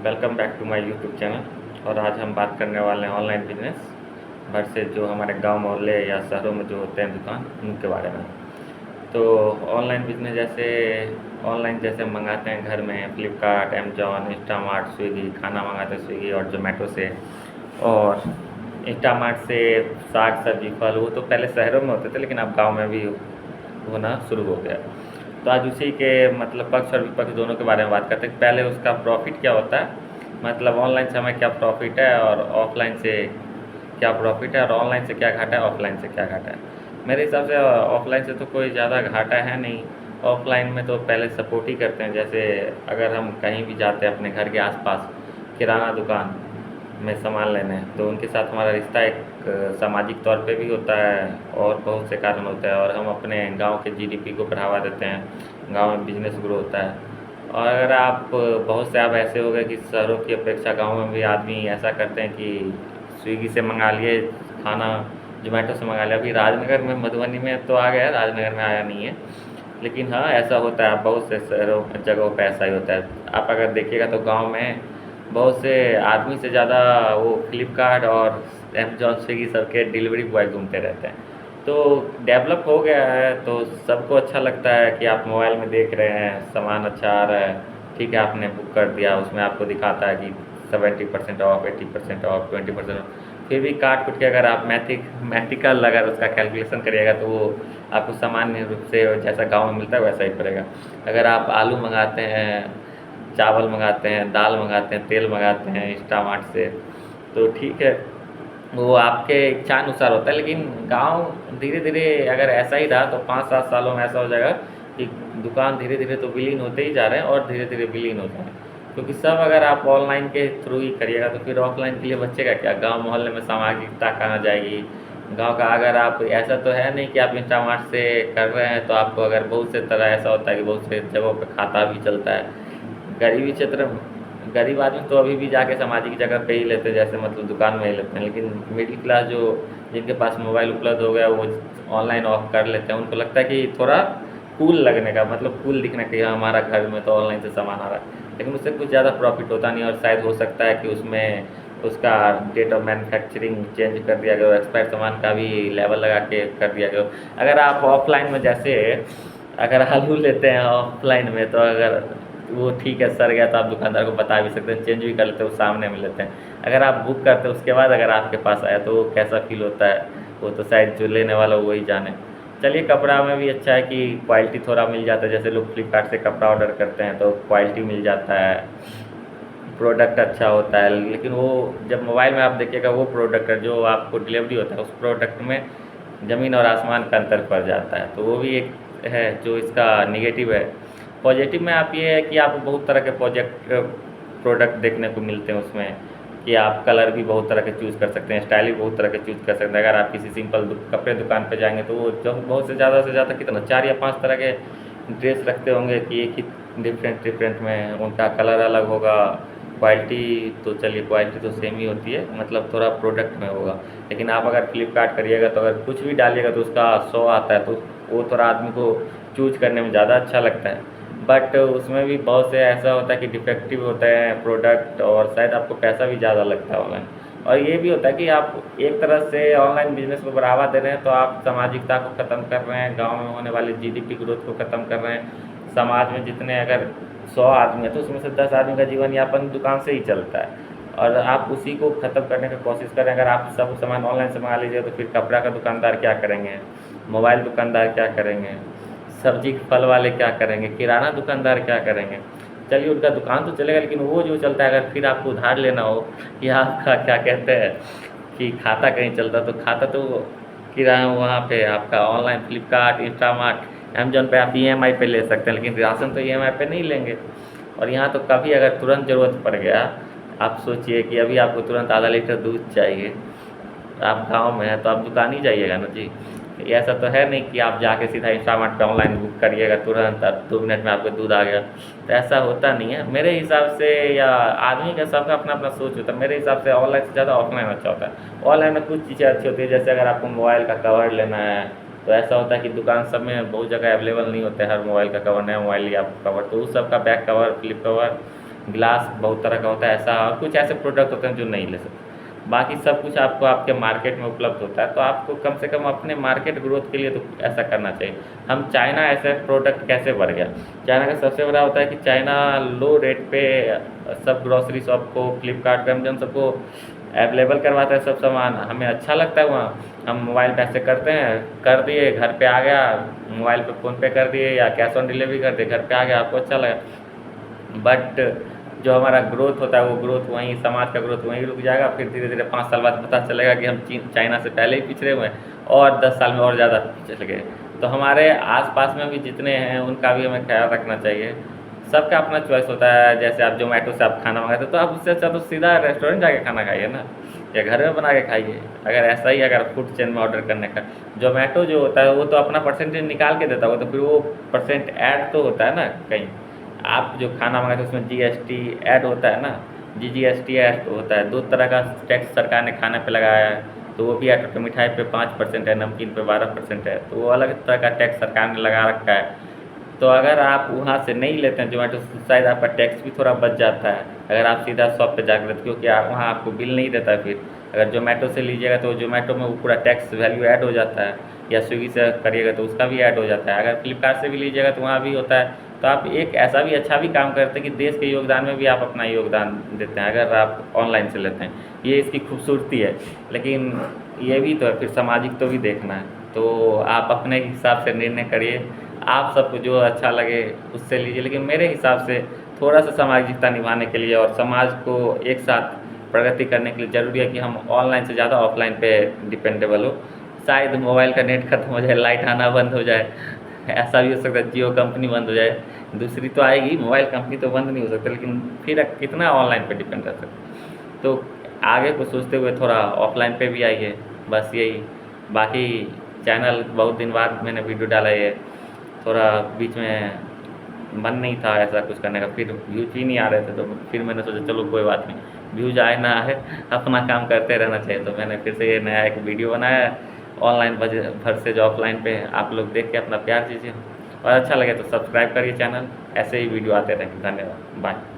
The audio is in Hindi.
Welcome back to my YouTube channel. और आज हम बात करने वाले हैं ऑनलाइन बिजनेस वर्सेस जो हमारे गांव मोहल्ले या शहरों में जो होते हैं दुकान, उनके बारे में। तो ऑनलाइन बिजनेस जैसे ऑनलाइन जैसे हम मंगाते हैं घर में फ्लिपकार्ट, अमेजॉन, इंस्टामार्ट, स्विगी, खाना मंगाते हैं स्विगी और जोमेटो से। और इंस्टामार्ट से साग सब्जी फल वो तो पहले शहरों में होते थे, लेकिन अब गांव में भी होना शुरू हो गया। तो आज उसी के मतलब पक्ष और विपक्ष दोनों के बारे में बात करते हैं। पहले उसका प्रॉफिट क्या होता है, मतलब ऑनलाइन से हमें क्या प्रॉफिट है और ऑफलाइन से क्या प्रॉफिट है, और ऑनलाइन से क्या घाटा है, ऑफलाइन से क्या घाटा है। मेरे हिसाब से ऑफलाइन से तो कोई ज़्यादा घाटा है नहीं। ऑफलाइन में तो पहले सपोर्ट ही करते हैं। जैसे अगर हम कहीं भी जाते हैं अपने घर के आसपास किराना दुकान में सामान लेने, तो उनके साथ हमारा रिश्ता एक सामाजिक तौर पे भी होता है और बहुत से कारण होते हैं। और हम अपने गांव के जीडीपी को बढ़ावा देते हैं, गांव में बिजनेस ग्रो होता है। और अगर आप बहुत से आप ऐसे हो गए कि शहरों की अपेक्षा गांव में भी आदमी ऐसा करते हैं कि स्विगी से मंगा लिए खाना, जोमेटो से मंगा लिया। अभी राजनगर में, मधुबनी में तो आ गया है, राजनगर में आया नहीं है, लेकिन हाँ ऐसा होता है। बहुत से शहरों जगहों पे ऐसा ही होता है। आप अगर देखिएगा तो गांव में बहुत से आदमी से ज़्यादा वो फ्लिपकार्ट और अमेजॉन, स्विगी सबके डिलीवरी बॉय घूमते रहते हैं। तो डेवलप हो गया है, तो सबको अच्छा लगता है कि आप मोबाइल में देख रहे हैं सामान अच्छा आ रहा है, ठीक है आपने बुक कर दिया, उसमें आपको दिखाता है कि 70% ऑफ, 80% ऑफ, 20% ऑफ। फिर भी काट कुट के अगर आप मैथिकल अगर उसका कैलकुलेशन करिएगा तो वो आपको सामान्य रूप से जैसा गांव में मिलता है वैसा ही पड़ेगा। अगर आप आलू मंगाते हैं, चावल मंगाते हैं, दाल मंगाते हैं, तेल मंगाते हैं इंस्टामार्ट से, तो ठीक है वो आपके इच्छानुसार होता है। लेकिन गांव धीरे धीरे अगर ऐसा ही रहा तो 5-7 सालों में ऐसा हो जाएगा कि दुकान धीरे धीरे तो विलीन होते ही जा रहे हैं और धीरे धीरे विलीन हो जाए। क्योंकि सब अगर आप ऑनलाइन के थ्रू ही करिएगा तो फिर ऑफलाइन के लिए बचेगा क्या? गांव मोहल्ले में सामाजिकता कहाँ जाएगी गांव का? अगर आप ऐसा तो है नहीं कि आप इंस्टामार्ट से कर रहे हैं तो आपको, अगर बहुत से तरह ऐसा होता है कि बहुत से जगहों पे खाता भी चलता है गरीबी क्षेत्र, गरीब आदमी तो अभी भी जाके सामाजिक जगह पे ही लेते हैं, जैसे मतलब दुकान में ही लेते हैं। लेकिन मिडिल क्लास जो जिनके पास मोबाइल उपलब्ध हो गया वो ऑनलाइन ऑफ कर लेते हैं। उनको लगता है कि थोड़ा कूल लगने का, मतलब कूल दिखने का, हाँ, हमारा घर में तो ऑनलाइन से सामान आ रहा है। लेकिन उससे कुछ ज़्यादा प्रॉफिट होता नहीं, और शायद हो सकता है कि उसमें उसका डेट ऑफ मैन्युफैक्चरिंग चेंज कर दिया गया, एक्सपायर सामान का भी लेवल लगा के कर दिया गया। अगर आप ऑफलाइन में जैसे अगर आलू लेते हैं ऑफलाइन में, तो अगर वो ठीक है सर गया तो आप दुकानदार को बता भी सकते हैं, चेंज भी कर लेते हैं, वो सामने में लेते हैं। अगर आप बुक करते हैं उसके बाद अगर आपके पास आया तो वो कैसा फील होता है वो तो शायद जो लेने वाला वही जाने। चलिए कपड़ा में भी अच्छा है कि क्वालिटी थोड़ा मिल जाता है। जैसे लोग फ्लिपकार्ट से कपड़ा ऑर्डर करते हैं तो क्वालिटी मिल जाता है, प्रोडक्ट अच्छा होता है। लेकिन वो जब मोबाइल में आप देखिएगा वो प्रोडक्ट जो आपको डिलीवरी होता है उस प्रोडक्ट में ज़मीन और आसमान का अंतर पड़ जाता है। तो वो भी एक है जो इसका निगेटिव है। पॉजिटिव में आप ये है कि आपको बहुत तरह के प्रोडक्ट देखने को मिलते हैं उसमें, कि आप कलर भी बहुत तरह के चूज़ कर सकते हैं, स्टाइल भी बहुत तरह के चूज़ कर सकते हैं। अगर आप किसी सिंपल कपड़े दुकान पे जाएंगे तो वो जो बहुत से ज़्यादा कितना 4 या 5 तरह के ड्रेस रखते होंगे कि एक ही डिफरेंट डिफरेंट में उनका कलर अलग होगा। क्वालिटी तो चलिए क्वालिटी तो सेम ही होती है, मतलब थोड़ा प्रोडक्ट में होगा। लेकिन आप अगर फ्लिपकार्ट करिएगा तो अगर कुछ भी डालिएगा तो उसका 100 आता है, तो वो थोड़ा आदमी को चूज करने में ज़्यादा अच्छा लगता है। बट उसमें भी बहुत से ऐसा होता है कि डिफेक्टिव होते हैं प्रोडक्ट, और शायद आपको पैसा भी ज़्यादा लगता है ऑनलाइन। और ये भी होता है कि आप एक तरह से ऑनलाइन बिजनेस को बढ़ावा दे रहे हैं तो आप सामाजिकता को ख़त्म कर रहे हैं, गांव में होने वाली जीडीपी ग्रोथ को ख़त्म कर रहे हैं। समाज में जितने अगर 100 आदमी है तो उसमें से 10 आदमी का जीवन यापन दुकान से ही चलता है, और आप उसी को ख़त्म करने की कोशिश करें। अगर आप सब सामान ऑनलाइन से मंगा लीजिए तो फिर कपड़ा का दुकानदार क्या करेंगे, मोबाइल दुकानदार क्या करेंगे, सब्जी फल वाले क्या करेंगे, किराना दुकानदार क्या करेंगे? चलिए उनका दुकान तो चलेगा, लेकिन वो जो चलता है अगर फिर आपको उधार लेना हो या आपका क्या कहते हैं कि खाता कहीं चलता, तो खाता तो किराना वहाँ पे आपका ऑनलाइन फ्लिपकार्ट, इंस्टामार्ट, अमेजोन पे आप ईएमआई पे ले सकते हैं, लेकिन राशन तो ईएमआई पे नहीं लेंगे। और यहाँ तो कभी अगर तुरंत ज़रूरत पड़ गया, आप सोचिए कि अभी आपको तुरंत आधा लीटर दूध चाहिए, आप गांव में हैं तो आप दुकान ही जाइएगा ना जी। ये ऐसा तो है नहीं कि आप जाके सीधा इंस्टामार्ट पे ऑनलाइन बुक करिएगा तुरंत और 2 मिनट में आपको दूध आ गया, तो ऐसा होता नहीं है मेरे हिसाब से। या आदमी का सबका अपना अपना सोच होता है। मेरे हिसाब से ऑनलाइन से ज़्यादा ऑफलाइन अच्छा होता है। ऑनलाइन में कुछ चीज़ें अच्छी होती है, जैसे अगर आपको मोबाइल का कवर लेना है तो ऐसा होता है कि दुकान सब में बहुत जगह अवेलेबल नहीं होता है हर मोबाइल का कवर, नया मोबाइल लिया आपको कवर, तो उस सब का back cover, flip cover glass बहुत तरह का होता है ऐसा, और कुछ ऐसे प्रोडक्ट होते हैं जो नहीं ले सकते। बाकी सब कुछ आपको आपके मार्केट में उपलब्ध होता है, तो आपको कम से कम अपने मार्केट ग्रोथ के लिए तो ऐसा करना चाहिए। हम चाइना ऐसे प्रोडक्ट कैसे बढ़ गया? चाइना का सबसे बड़ा होता है कि चाइना लो रेट पे सब ग्रॉसरी शॉप को, फ्लिपकार्ट पे, अमेजन सबको अवेलेबल करवाता है सब सामान। हमें अच्छा लगता है वहाँ, हम मोबाइल पे ऐसे करते हैं, कर दिए घर पे आ गया, मोबाइल पे फ़ोनपे कर दिए या कैश ऑन डिलीवरी कर दिए, घर पे आ गया, आपको अच्छा लगा। बट जो हमारा ग्रोथ होता है वो ग्रोथ वहीं, समाज का ग्रोथ वहीं रुक जाएगा। फिर धीरे धीरे 5 साल बाद पता चलेगा कि हम चाइना से पहले ही पिछड़े हुए हैं और 10 साल में और ज़्यादा पिछड़ गए। तो हमारे आसपास में भी जितने हैं उनका भी हमें ख्याल रखना चाहिए। सबका अपना चॉइस होता है। जैसे आप जोमेटो से आप खाना मंगाते तो आप उससे अच्छा तो सीधा रेस्टोरेंट जाके खाना खाइए ना, या घर में बना के खाइए। अगर ऐसा ही अगर फूड चेन में ऑर्डर करने का, जोमेटो जो होता है वो तो अपना परसेंटेज निकाल के देता होगा, तो फिर वो परसेंट ऐड तो होता है ना कहीं। आप जो खाना मंगाते उसमें जीएसटी ऐड होता है ना, जीएसटी ऐड होता है। 2 तरह का टैक्स सरकार ने खाने पे लगाया है, तो वो भी ऐड होता है। मिठाई पे 5% है, नमकीन पे 12% है, तो वो अलग तरह का टैक्स सरकार ने लगा रखा है। तो अगर आप वहाँ से नहीं लेते हैं जोमेटो से, शायद आपका टैक्स भी थोड़ा बच जाता है अगर आप सीधा शॉप पे जाकर लेते, क्योंकि वहाँ आपको बिल नहीं देता है। फिर अगर जोमेटो से लीजिएगा तो जोमेटो में वो पूरा टैक्स वैल्यू ऐड हो जाता है, या स्विगी से करिएगा तो उसका भी ऐड हो जाता है। अगर फ्लिपकार्ट से भी लीजिएगा तो वहाँ भी होता है। तो आप एक ऐसा भी अच्छा भी काम करते हैं कि देश के योगदान में भी आप अपना योगदान देते हैं अगर आप ऑनलाइन से लेते हैं। ये इसकी खूबसूरती है। लेकिन ये भी तो है, फिर सामाजिक तो भी देखना है। तो आप अपने हिसाब से निर्णय करिए, आप सबको जो अच्छा लगे उससे लीजिए। लेकिन मेरे हिसाब से थोड़ा सा सामाजिकता निभाने के लिए और समाज को एक साथ प्रगति करने के लिए ज़रूरी है कि हम ऑनलाइन से ज़्यादा ऑफलाइन पे डिपेंडेबल हो। शायद मोबाइल का नेट खत्म हो जाए, लाइट आना बंद हो जाए, ऐसा भी हो सकता है जियो कंपनी बंद हो जाए, दूसरी तो आएगी, मोबाइल कंपनी तो बंद नहीं हो सकती। लेकिन फिर कितना ऑनलाइन पे डिपेंड कर सकते। तो आगे को सोचते हुए थोड़ा ऑफलाइन पे भी आइए, बस यही। बाकी चैनल बहुत दिन बाद मैंने वीडियो डाला है, थोड़ा बीच में मन नहीं था ऐसा कुछ करने का, फिर व्यूज ही नहीं आ रहे थे, तो फिर मैंने सोचा चलो कोई बात नहीं, व्यूज आए ना आए अपना काम करते रहना चाहिए। तो मैंने फिर से ये नया एक वीडियो बनाया है ऑनलाइन वर्सेज ऑफलाइन पे। आप लोग देख के अपना प्यार दीजिए, और अच्छा लगे तो सब्सक्राइब करिए चैनल। ऐसे ही वीडियो आते रहेंगे। धन्यवाद, बाय।